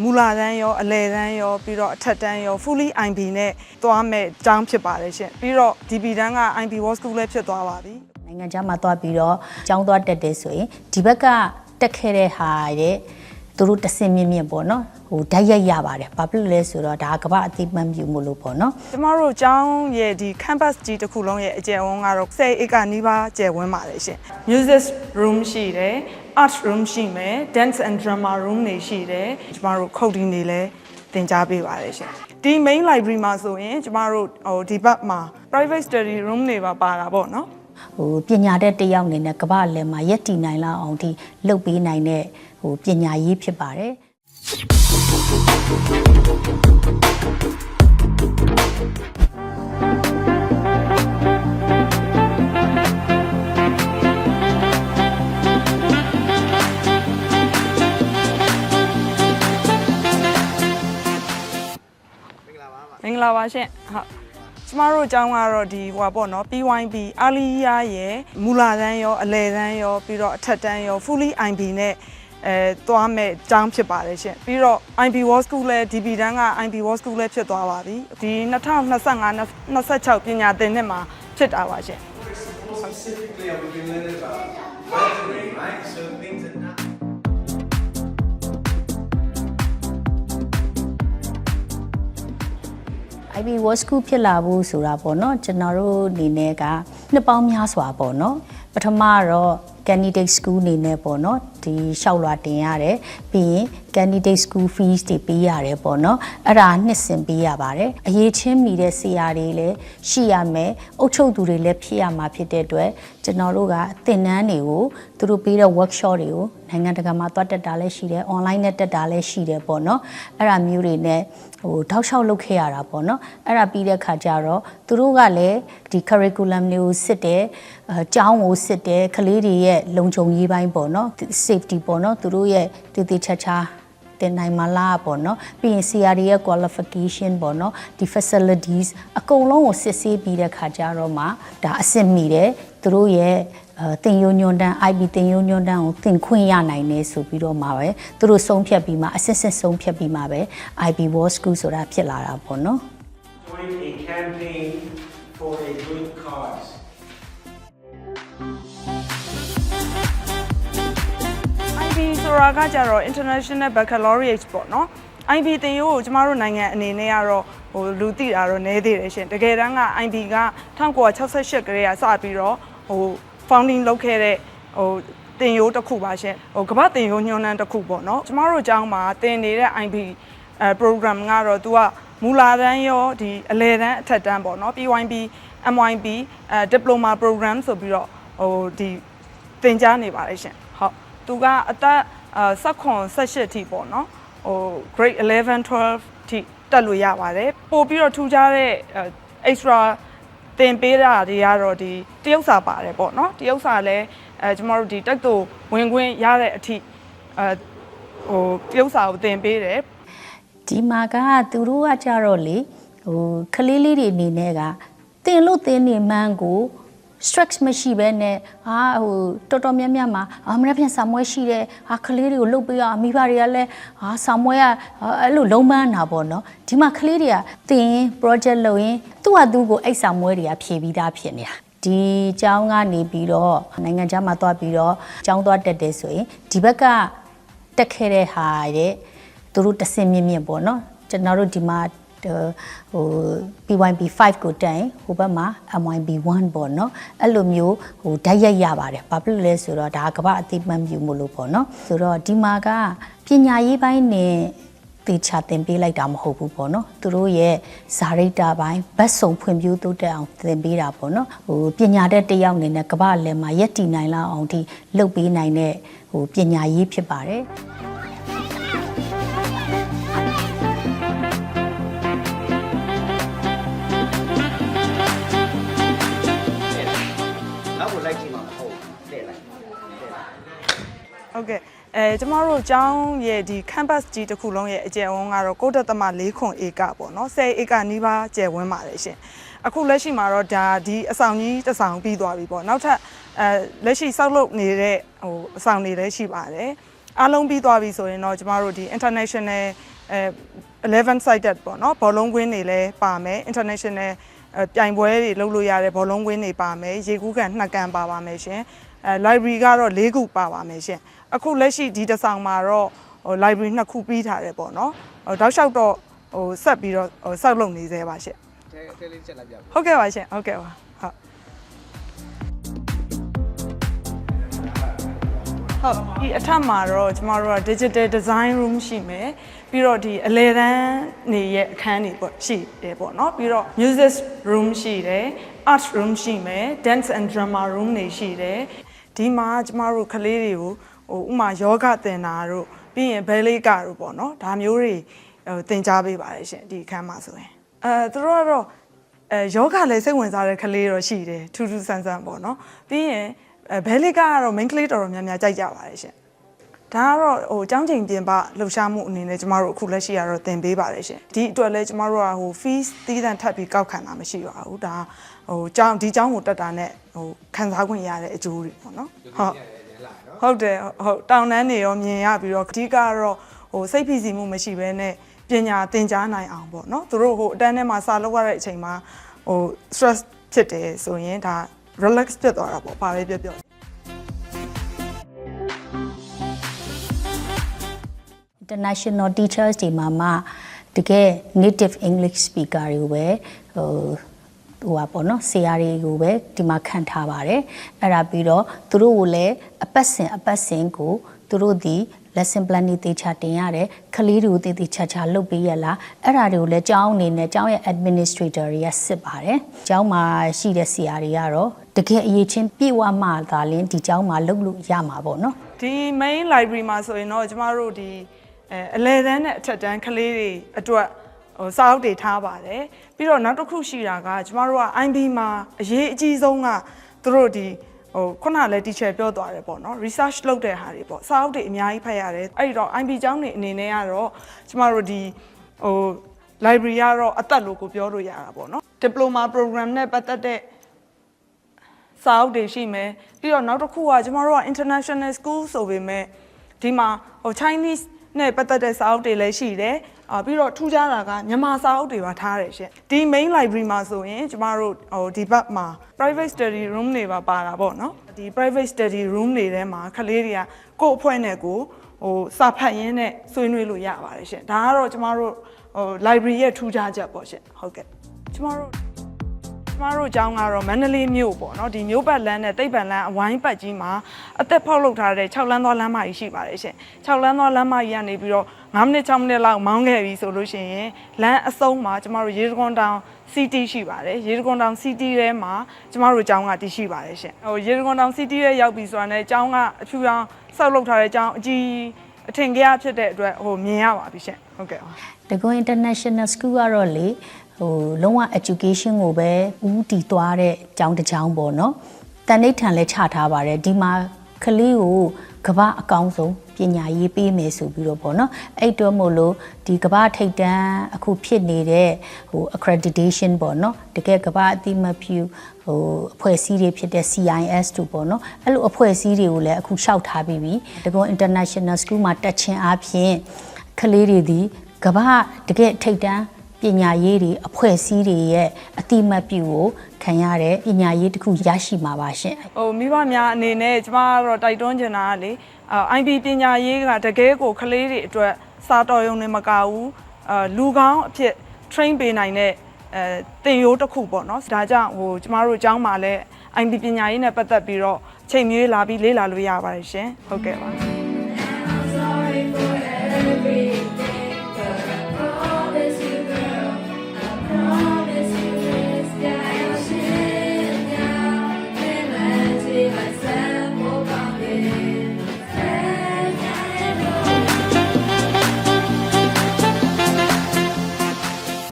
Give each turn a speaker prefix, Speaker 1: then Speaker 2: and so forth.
Speaker 1: မူလာတန်းရောအလယ်တန်းရောပြီးတော့အထက်တန်းရော fully IB နဲ့သွားမဲ့ကျောင်းဖြစ်ပါတယ်ရှင်ပြီးတော့ DB တန်းက IB World School လည်းဖြစ်သွားပါပြီ
Speaker 2: နိုင်ငံခြားမှာသွားပြီးတော့ကျောင်းသွားတက်တယ်ဆိုရင်ဒီဘက်ကတက်ခဲ့တဲ့ဟာရဲ့သူတို့တဆင်မြင့်မြင့်ပေါ့နော်ဟိုဓာတ်ရိုက်ရပါတယ်ဘာဖြစ်လို့လဲဆိုတော့ဒါကမ္ဘာအသိမှတ်ပြုမှုလို့ပေါ့နော်
Speaker 1: ကျမတို့ကျောင်းရဲ့ဒီ campus ကြီးတစ်ခုလုံးရဲ့အကျယ်ဝန်းကတော့10 acre နီးပါးကျယ်ဝန်းပါတယ်ရှင် music room ရှိတယ် art room ရှိမယ် dance and drama room တွေရှိတယ်ကျမတို့ခုတ်တီနေလဲသင်ကြားပေးပါတယ်ရှင်ဒီ main library မှာဆိုရင်ကျမတို့ဟိုဒီဘက်မှာ private study room တွေပါတာပေါ့နော်
Speaker 2: ဟိုပညာတတ်တစ်ယောက်အနေနဲ့ကမ္ဘာလယ်မှာရက်တည်နိုင်လောက်အောင်ဒီလုပ်ပေးနိုင်တဲ့ဟိုပညာရေးဖြစ်ပါတယ်
Speaker 1: မင်္ဂလာပါရှင်ဟုတ်ကျမတို့အကြောင်းကတော့ဒီဟိုပေါ့နော် PYB အာလီယာရဲ့မူလာတန်းရောအလယ်တန်းရောပြီးတော့အထက်တန်းရော fully IB နဲ့သွားမဲ့ကျောင်းဖြစ်ပါတယ်ရှင်ပြီးတော့ IB World School လည်း DB တန်းက IB World School လည်းဖြစ်သွားပါပြီဒီ2025-26ပညာသင်နှစ်မှာဖြစ်တာပါရှင်
Speaker 3: Specifically, I've been learning about weathering, right? So things that not.
Speaker 2: IB World School ဖြစ်လာဖို့ဆိုတာပေါ့နော်ကျွန်တော်တို့အနေနဲ့ကနှစ်ပေါင်းများစွာပေါ့နော်ပထမတော့ candidate school အနေနဲ့ပေါ့နော်ဒီလျှောက်လွှာတင်ရတယ်ပြီးရင် candidate school fees တွေပေးရတယ်ပေါ့နော်အဲ့ဒါနှစ်စဉ်ပေးရပါတယ်အရေးချင်းမိတဲ့ဆရာတွေလည်းရှိရမယ်အုပ်ချုပ်သူတွေလည်းဖြစ်ရမှာဖြစ်တဲ့အတွက်ကျွန်တော်တို့ကသင်တန်းတွေကိုသူတို့ပေးတဲ့ workshop တွေကိုနိုင်ငံတကာမှာသွားတက်တာလည်းရှိတယ် online နဲ့တက်တာလည်းရှိတယ်ပေါ့နော်အဲ့ဒါမျိုးတွေနဲ့ဟိုထောက်လျှောက်လုပ်ခဲ့ရတာပေါ့နော်အဲ့ဒါပြီးတဲ့ခါကျတော့သူတို့ကလည်းဒီ curriculum တွေကိုစစ်တယ်ကျောင်းကိုစစ်တယ်ကလေးတွေရဲ့လုံခြုံရေးပိုင်းပေါ့နော် safety ပေါ့နော်သူတို့ရဲ့တည်တည်ချာချာတင်နိုင်မလားပေါ့နော်ပြီးရင် CRD ရဲ့ qualification ပေါ့နော်ဒီ facilities အကုန်လုံးကိုစစ်ဆေးပြီးတဲ့ခါကျတော့မှဒါအဆင့်မီတယ်သူတို့ရဲ့တင်ယုံညွန်းတန်း IB တင်ယုံညွန်းတန်းကိုသင်ခွင့်ရနိုင်နေဆိုပြီးတော့မှာပဲသူတို့ဆုံးဖြတ်ပြီးမှအစစ်စစ်ဆုံးဖြတ်ပြီးမှပဲ IB World School ဆိုတာဖြစ်လာတာပေါ့နော်
Speaker 3: Join a campaign for a good cause.
Speaker 1: IB ဆိုတာကကြတော့ International Baccalaureate ပေါ့နော် IB သင်ရိုးကိုကျမတို့နိုင်ငံအနေနဲ့ကတော့ဟိုလူသိတာတော့နည်းသေးတယ်ရှင်တကယ်တမ်းက IB က1968ကလေးကစပြီးတော့ဟို founding လုပ်ခဲ့တဲ့ဟိုသင်ရိုးတစ်ခုပါရှင်ဟိုကမ္ဘာသင်ရိုးညွှန်းတန်းတစ်ခုပေါ့နော်ကျမတို့အကြောင်းမှာသင်နေတဲ့ IB program ကတော့သူကမူလာတန်းရောဒီအလယ်တန်းအထက်တန်းပေါ့နော် PYB MYB diploma program ဆိုပြီးတော့ဟိုဒီသင်ကြားနေပါတယ်ရှင်ဟုတ်သူကအသက်18ထိပေါ့နော်ဟို grade 11 12ထိတက်လို့ရပါတယ်ပို့ပြီးတော့ထူးခြားတဲ့ extra သင်ပေးတာတွေကတော့ဒီတရုတ်စာပါတယ်ပေါ့နော်တရုတ်စာလည်းကျမတို့ဒီတက်တူဝင်ခွင့်ရတဲ့အထိဟိုတရုတ်စာကိုသင်ပေးတယ်
Speaker 2: ဒီမှာကသူတို့ကကြတော့လေဟိုကလေးလေးတွေအနေနဲ့ကတင်လို့တင်နေမှန်းကို stress မရှိဘဲနဲ့ဟိုတော်တော်များများမှာမနေ့ပြန်ဆာမွဲရှိတယ်ကလေးတွေကိုလှုပ်ပေးရမိဘတွေကလည်းဆာမွဲကအဲ့လိုလုံးပန်းတာပေါ့နော်ဒီမှာကလေးတွေကတင် project လုပ်ရင်သူ့ဟာသူ့ကိုအဲ့ဆာမွဲတွေကဖြည့်ပြီးသားဖြစ်နေတာဒီကျောင်းကနေပြီးတော့နိုင်ငံခြားမှာသွားပြီးတော့ကျောင်းသွားတက်တယ်ဆိုရင်ဒီဘက်ကတက်ခဲ့တဲ့ဟာရဲ့သူတို့တဆင်မြင့်မြင့်ပေါ့နော်ကျွန်တော်တို့ဒီမှာဟို PYB 5ကိုတိုင်ဟိုဘက်မှာ MYB 1ပေါ့နော်အဲ့လိုမျိုးဟိုဓာတ်ရိုက်ရပါတယ်ဘာဖြစ်လို့လဲဆိုတော့ဒါကမ္ဘာအသိမှတ်ပြုမှုလို့ပေါ့နော်ဆိုတော့ဒီမှာကပညာရေးပိုင်းနဲ့တေချာသင်ပေးလိုက်တာမဟုတ်ဘူးပေါ့နော်သူတို့ရဲ့ဇာရိတာပိုင်းဘတ်စုံဖွံ့ဖြိုးတိုးတက်အောင်သင်ပေးတာပေါ့နော်ဟိုပညာတတ်တစ်ယောက်အနေနဲ့ကမ္ဘာလယ်မှာရက်တည်နိုင်လောက်အောင်ဒီလုပ်ပေးနိုင်တဲ့ဟိုပညာရေးဖြစ်ပါတယ်
Speaker 1: ဟုတ်ကဲ့ကျမတို့ကျောင်းရဲ့ဒီ campus ကြီးတစ်ခုလုံးရဲ့အကျယ်ဝန်းကတော့9.4 ခွန်ဧကပေါ့နော်10ဧကနီးပါးကျယ်ဝန်းပါတယ်ရှင်အခုလက်ရှိမှာတော့ဒါဒီအဆောင်ကြီးတစ်ဆောင်ပြီးသွားပြီပေါ့နောက်ထပ်လက်ရှိစောက်လုပ်နေတဲ့ဟိုအဆောင်တွေလည်းရှိပါတယ် အားလုံးပြီးသွားပြီဆိုရင်တော့ကျမတို့ဒီ international 11 sided ပေါ့နော်ဘောလုံးကွင်းတွေလည်းပါမယ် international ပြိုင်ပွဲတွေလုပ်လို့ရတဲ့ဘောလုံးကွင်းတွေပါမယ်ရေကူးကန်2ကန်ပါပါမယ်ရှင်library ကတော့4ခုပါပါမယ်ရှင်အခုလက်ရှိဒီတစ်ဆောင်မှာတော့library 2ခုပြီးထားတယ်ပေါ့နော်တောက်လျှောက်တော့ဆက်ပြီးတော့စောက်လုပ်နေသေးပါရှင်
Speaker 3: တဲလေးချက်လိုက်ပြပါ
Speaker 1: ဟုတ်ကဲ့ပါရှင်ဟုတ်ကဲ့ပါဟုတ်ဒီအထက်မှာတော့ကျမတို့က digital design room ရှိမယ်ပြီးတော့ဒီအလဲတန်းနေရဲ့အခန်းတွေပေါ့ရှိတယ်ပေါ့နော်ပြီးတော့ music room ရှိတယ် art room ရှိမယ် dance and drama room တွေရှိတယ်ဒီမှာကျမတို့ကလေးတွေကိုဥမာယောဂသင်တာတို့ပြီးရင်ဘဲလေးကတို့ပေါ့နော်ဒါမျိုးတွေသင်ကြားပေးပါတယ်ရှင်ဒီအခန်းမှာဆိုရင်သူတို့ကတော့ယောဂလည်းစိတ်ဝင်စားတဲ့ကလေးတော့ရှိတယ်ထူးထူးဆန်းဆန်းပေါ့နော်ပြီးရင်ဘဲလေးကတော့ main ကလေးတော်တော်များများကြိုက်ကြပါတယ်ရှင်ဒါကတော့ကျောင်းချိန်ပြင်ပလှူရှားမှုအနေနဲ့ကျမတို့အခုလက်ရှိကတော့သင်ပေးပါတယ်ရှင်ဒီအတွက်လည်းကျမတို့ကfees သီးသန့်ထပ်ပြီးကောက်ခံတာမရှိပါဘူးဒါကျောင်းဒီကျောင်းကိုတက်တာနဲ့ခံစားခွင့်ရတဲ့အကျိုးတွေပေါ့နော်ဟုတ်တယ်ဟုတ်တောင်တန်းတွေရောမြင်ရပြီးတော့အဓိကတော့စိတ်ဖိစီးမှုမရှိဘဲနဲ့ပညာသင်ကြားနိုင်အောင်ပေါ့နော်သူတို့အတန်းထဲမှာစာလုပ်ရတဲ့အချိန်မှာstress ဖြစ်တယ်ဆိုရင်ဒါ relax ဖြစ်သွားတာပေါ့ဘာပဲပြောပြော
Speaker 2: international teachers ဒီမှာမှတကယ် native English speaker တွေကိုပဲဟိုပါပေါ့နော်ဆရာတွေကိုပဲဒီမှာခံထားပါတယ်အဲ့ဒါပြီးတော့သူတို့ကိုလည်းအပတ်စဉ်ကိုသူတို့ဒီ lesson plan တွေတေချာတင်ရတယ်ကလေးတွေကိုတေတေချာချာလုပ်ပေးရလားအဲ့ဒါတွေကိုလည်းကျောင်းအနေနဲ့ကျောင်းရဲ့ administrator တွေကစစ်ပါတယ်ကျောင်းမှာရှိတဲ့ဆရာတွေကတော့တကယ်အရေးချင်းပြေဝမှသာလင်းဒီကျောင်းမှာလုပ်လို့ရမှာပေါ့နော်
Speaker 1: ဒီ main library မှာဆိုရင်တော့ကျမတို့ဒီအလဲတန်းနဲ့အထက်တန်းကလေးတွေအတွက်စာအုပ်တွေထားပါတယ်ပြီးတော့နောက်တစ်ခုရှိတာကကျမတို့က IB မှာအရေးအကြီးဆုံးကသူတို့ဒီခုနလည်း teacher ပြောသွားတယ်ပေါ့နော် research လုပ်တဲ့ဟာတွေပေါ့စာအုပ်တွေအများကြီးဖတ်ရတယ်အဲ့တော့ IB ကျောင်းတွေအနေနဲ့ကတော့ကျမတို့ဒီlibrary ကတော့အသက်လို့ကိုပြောလို့ရတာပေါ့နော် diploma program နဲ့ပတ်သက်တဲ့စာအုပ်တွေရှိမယ်ပြီးတော့နောက်တစ်ခုကကျမတို့က international school ဆိုပေမဲ့ဒီမှာChinese နဲ့ပတ်သက်တဲ့စာအုပ်တွေလည်းရှိတယ်ပြီးတော့ထူးခြားတာကမြန်မာစာအုပ်တွေပါထားတယ်ရှင်ဒီ main library မှာဆိုရင်ကျမတို့ဒီဘက်မှာ private study room တွေပါတာပေါ့နော်ဒီ private study room တွေထဲမှာကလေးတွေကကိုယ့်အဖွဲ့နဲ့ကိုစာဖတ်ရင်းနဲ့ဆွေးနွေးလို့ရပါတယ်ရှင်ဒါကတော့ကျမတို့library ရဲ့ထူးခြားချက်ပေါ့ရှင်ဟုတ်ကဲ့ကျမတို့ကျောင်းကတော့မန္တလေးမြို့ပေါ့နော်ဒီမြို့ပတ်လမ်းနဲ့တိတ်ပံလမ်းအဝိုင်းပတ်ကြီးမှာအသက်ဖောက်လုပ်ထားတဲ့6လမ်းသွားလမ်းမကြီးရှိပါတယ်ရှင်6လမ်းသွားလမ်းမကြီးကနေပြီးတော့9မိနစ်6မိနစ်လောက်မောင်းခဲ့ပြီဆိုလို့ရှိရင်လမ်းအဆုံးမှာကျမတို့ရေတကွန်တောင် city ရှိပါတယ်ရေတကွန်တောင် city ထဲမှာကျမတို့ကျောင်းကတည်ရှိပါတယ်ရှင်ရေတကွန်တောင် city ထဲရောက်ပြီဆိုတာနဲ့ကျောင်းကအဖြူရောင်ဆောက်လုပ်ထားတဲ့ကျောင်းအကြီးအထင်ကြီးဖြစ်တဲ့အတွက်မြင်ရပါပြီရှင်ဟုတ်ကဲ့
Speaker 2: တကွန် international school ကတော့လေလုံးဝ education ကိုပဲဦးတည်သွားတဲ့ကျောင်းတစ်ကျောင်းပေါ့နော်တန်ဋိဌာန်လည်းချထားပါတယ်ဒီမှာကလေးကိုကမ္ဘာအကောင်းဆုံးပညာရေးပေးမယ်ဆိုပြီးတော့ပေါ့နော်အဲ့တော့မို့လို့ဒီကမ္ဘာထိပ်တန်းအခုဖြစ်နေတဲ့accreditation ပေါ့နော်တကယ်ကမ္ဘာအသိမှတ်ပြုအဖွဲ့အစည်းတွေဖြစ်တဲ့ CIS တို့ပေါ့နော်အဲ့လိုအဖွဲ့အစည်းတွေကိုလည်းအခုလျှောက်ထားပြီးပြီတကွန် international school မှာတက်ချင်းအားဖြင့်ကလေးတွေဒီကမ္ဘာတကယ်ထိပ်တန်းပညာရေးတွေအဖွဲ့အစည်းတွေရဲ့အတိမတ်ပြုကိုခံရတဲ့ပညာရေးတစ်ခုရရှိမှာပါရှင်
Speaker 1: မိဘများအနေနဲ့ကျမကတော့တိုက်တွန်းချင်တာကလေIB ပညာရေးကတကယ်ကိုကလေးတွေအတွက်စာတော်ရုံနဲ့မကဘူးလူကောင်းအဖြစ် train ပေးနိုင်တဲ့သင်ရိုးတစ်ခုပေါ့နော်ဒါကြောင့်ကျမတို့ကျောင်းမှာလည်းIB ပညာရေးနဲ့ပတ်သက်ပြီးတော့ချိန်မြေးလာပြီးလေ့လာလို့ရပါတယ်ရှင်ဟုတ်ကဲ့ပါ